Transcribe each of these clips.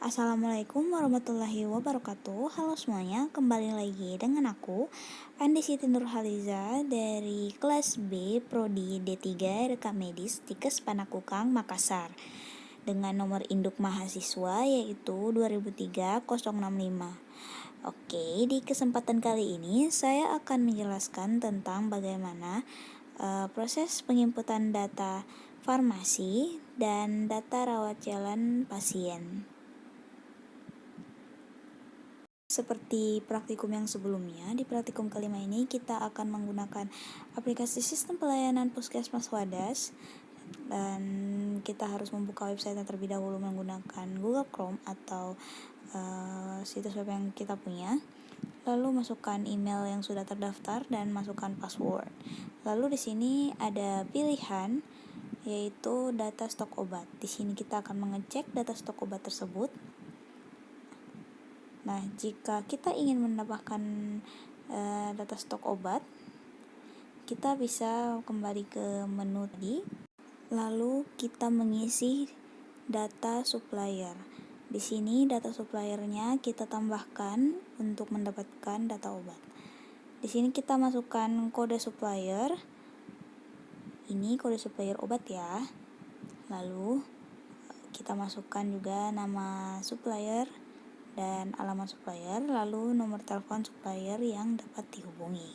Assalamualaikum warahmatullahi wabarakatuh. Halo semuanya, kembali lagi dengan aku Andi Siti Nurhaliza dari kelas B Prodi D3 Rekam Medis Tikes Panakukang Makassar dengan nomor induk mahasiswa yaitu 2003-065. Oke, di kesempatan kali ini saya akan menjelaskan tentang bagaimana proses penginputan data farmasi dan data rawat jalan pasien. Seperti praktikum yang sebelumnya, di praktikum kelima ini kita akan menggunakan aplikasi sistem pelayanan Puskesmas Wadas dan kita harus membuka website terlebih dahulu menggunakan Google Chrome atau situs web yang kita punya. Lalu masukkan email yang sudah terdaftar dan masukkan password. Lalu di sini ada pilihan yaitu data stok obat. Di sini kita akan mengecek data stok obat tersebut. Nah, jika kita ingin menambahkan data stok obat, kita bisa kembali ke menu tadi, lalu kita mengisi data supplier. Di sini data suppliernya kita tambahkan untuk mendapatkan data obat. Di sini kita masukkan kode supplier. Ini kode supplier obat ya. Lalu kita masukkan juga nama supplier dan alamat supplier, lalu nomor telepon supplier yang dapat dihubungi.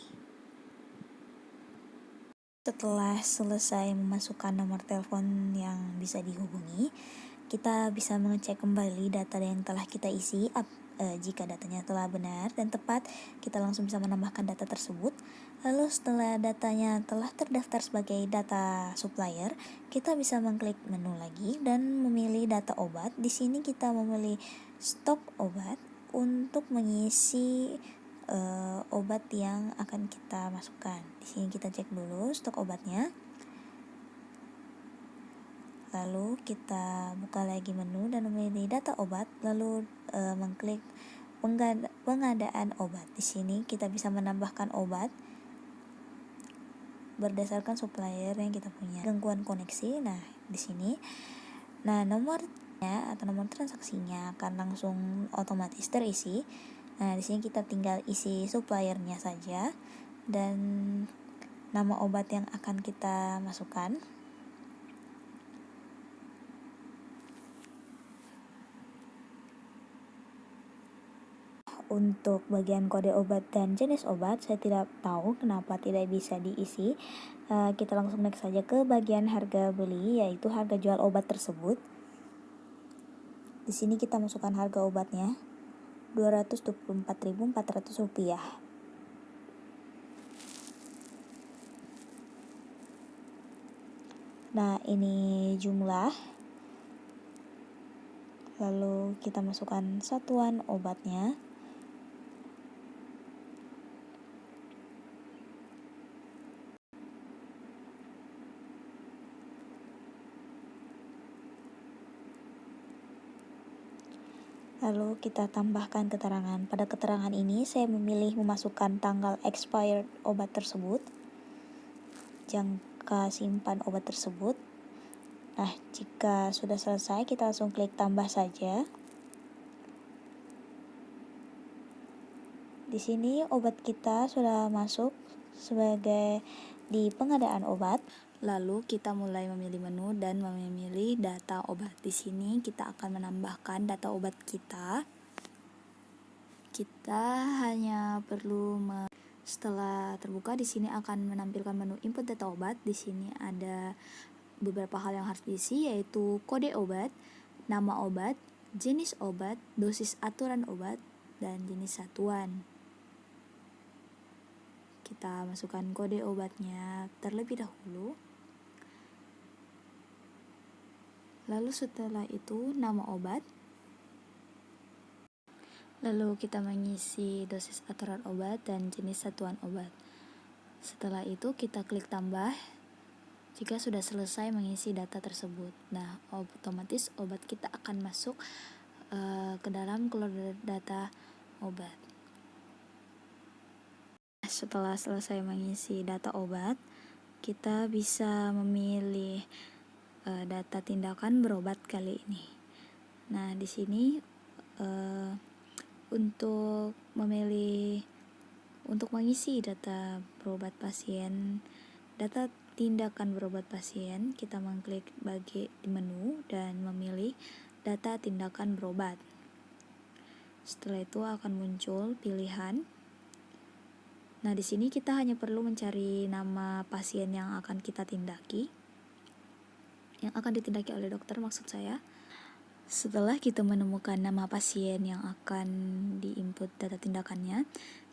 Setelah selesai memasukkan nomor telepon yang bisa dihubungi, kita bisa mengecek kembali data yang telah kita isi. Jika datanya telah benar dan tepat, kita langsung bisa menambahkan data tersebut. Lalu setelah datanya telah terdaftar sebagai data supplier, kita bisa mengklik menu lagi dan memilih data obat. Di sini kita memilih stok obat untuk mengisi obat yang akan kita masukkan. Di sini kita cek dulu stok obatnya. Lalu kita buka lagi menu dan memilih data obat, lalu mengklik pengadaan obat. Di sini kita bisa menambahkan obat berdasarkan supplier yang kita punya. Gangguan koneksi. Nah, di sini nomornya atau nomor transaksinya akan langsung otomatis terisi. Nah, di sini kita tinggal isi suppliernya saja dan nama obat yang akan kita masukkan. Untuk bagian kode obat dan jenis obat, saya tidak tahu kenapa tidak bisa diisi. Kita langsung next saja ke bagian harga beli, yaitu harga jual obat tersebut. Di sini kita masukkan harga obatnya, Rp224.400. Nah, ini jumlah. Lalu kita masukkan satuan obatnya. Lalu kita tambahkan keterangan. Pada keterangan ini saya memilih memasukkan tanggal expired obat tersebut, jangka simpan obat tersebut. Nah, jika sudah selesai kita langsung klik tambah saja. Di sini obat kita sudah masuk sebagai di pengadaan obat. Lalu kita mulai memilih menu dan memilih data obat. Di sini kita akan menambahkan data obat kita. Kita hanya perlu setelah terbuka, di sini akan menampilkan menu input data obat. Di sini ada beberapa hal yang harus diisi, yaitu kode obat, nama obat, jenis obat, dosis aturan obat, dan jenis satuan. Kita masukkan kode obatnya terlebih dahulu. Lalu setelah itu nama obat. Lalu kita mengisi dosis aturan obat dan jenis satuan obat. Setelah itu kita klik tambah jika sudah selesai mengisi data tersebut. Nah, otomatis obat kita akan masuk ke dalam keluar data obat. Setelah selesai mengisi data obat, kita bisa memilih data tindakan berobat kali ini. Nah, di sini untuk mengisi data berobat pasien, data tindakan berobat pasien, kita mengklik di menu dan memilih data tindakan berobat. Setelah itu akan muncul pilihan. Nah, di sini kita hanya perlu mencari nama pasien yang akan ditindaki oleh dokter, maksud saya. Setelah kita menemukan nama pasien yang akan diinput data tindakannya,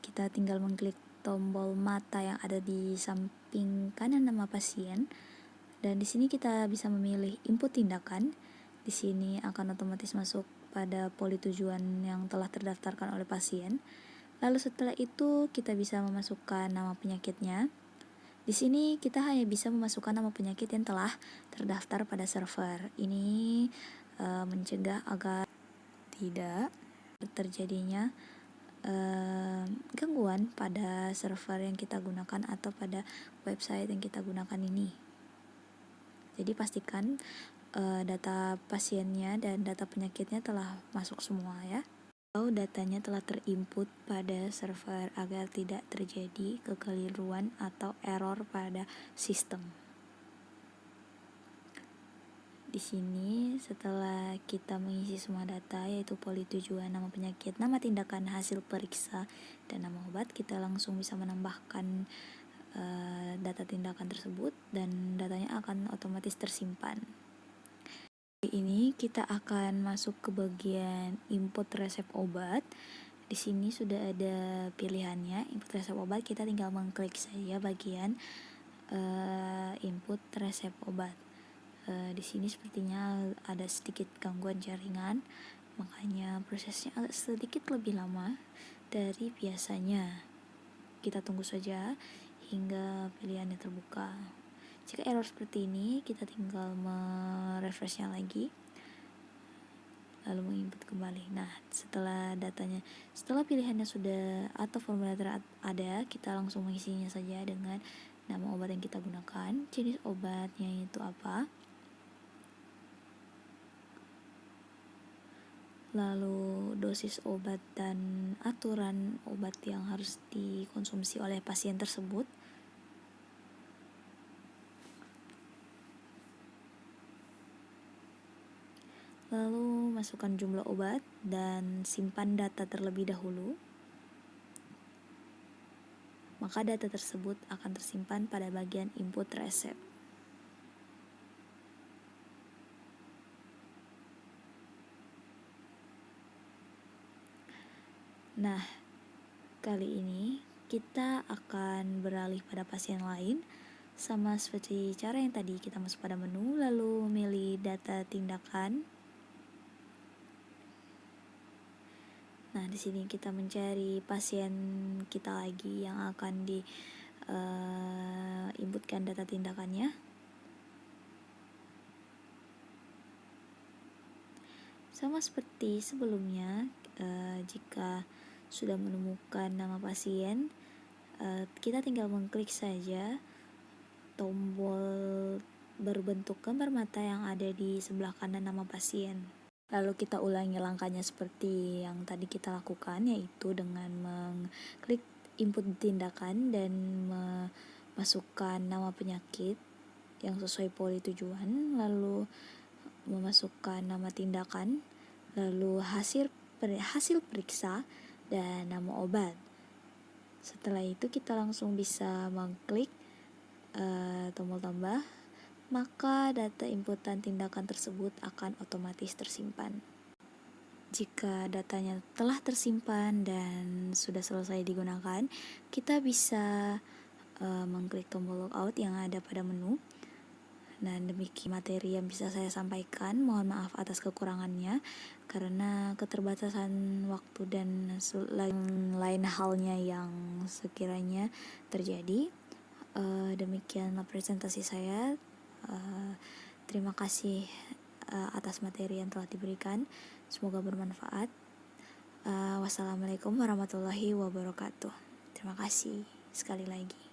kita tinggal mengklik tombol mata yang ada di samping kanan nama pasien, dan di sini kita bisa memilih input tindakan. Di sini akan otomatis masuk pada poli tujuan yang telah terdaftarkan oleh pasien. Lalu setelah itu kita bisa memasukkan nama penyakitnya. Di sini kita hanya bisa memasukkan nama penyakit yang telah terdaftar pada server. Ini mencegah agar tidak terjadinya gangguan pada server yang kita gunakan atau pada website yang kita gunakan ini. Jadi pastikan data pasiennya dan data penyakitnya telah masuk semua ya, atau datanya telah terinput pada server agar tidak terjadi kekeliruan atau error pada sistem. Di sini setelah kita mengisi semua data, yaitu poli tujuan, nama penyakit, nama tindakan, hasil periksa, dan nama obat, kita langsung bisa menambahkan data tindakan tersebut dan datanya akan otomatis tersimpan. Di ini kita akan masuk ke bagian input resep obat. Di sini sudah ada pilihannya, input resep obat. Kita tinggal mengklik saja bagian input resep obat. Di sini sepertinya ada sedikit gangguan jaringan, makanya prosesnya agak sedikit lebih lama dari biasanya. Kita tunggu saja hingga pilihannya terbuka. Jika error seperti ini, kita tinggal merefreshnya lagi, lalu menginput kembali. Nah, setelah pilihannya sudah atau formulir ada, kita langsung mengisinya saja dengan nama obat yang kita gunakan, jenis obatnya itu apa, lalu dosis obat dan aturan obat yang harus dikonsumsi oleh pasien tersebut. Lalu masukkan jumlah obat dan simpan data terlebih dahulu. Maka data tersebut akan tersimpan pada bagian input resep. Nah, kali ini kita akan beralih pada pasien lain, sama seperti cara yang tadi, kita masuk pada menu lalu memilih data tindakan. Nah, di sini kita mencari pasien kita lagi yang akan inputkan data tindakannya. Sama seperti sebelumnya, jika sudah menemukan nama pasien, kita tinggal mengklik saja tombol berbentuk gambar mata yang ada di sebelah kanan nama pasien. Lalu kita ulangi langkahnya seperti yang tadi kita lakukan, yaitu dengan mengklik input tindakan dan memasukkan nama penyakit yang sesuai poli tujuan, lalu memasukkan nama tindakan, lalu hasil periksa, dan nama obat. Setelah itu kita langsung bisa mengklik tombol tambah, maka data inputan tindakan tersebut akan otomatis tersimpan. Jika datanya telah tersimpan dan sudah selesai digunakan, kita bisa mengklik tombol logout yang ada pada menu. Nah, demikian materi yang bisa saya sampaikan. Mohon maaf atas kekurangannya karena keterbatasan waktu dan lain halnya yang sekiranya terjadi. Demikianlah presentasi saya. Terima kasih atas materi yang telah diberikan. Semoga bermanfaat. Wassalamualaikum warahmatullahi wabarakatuh. Terima kasih sekali lagi.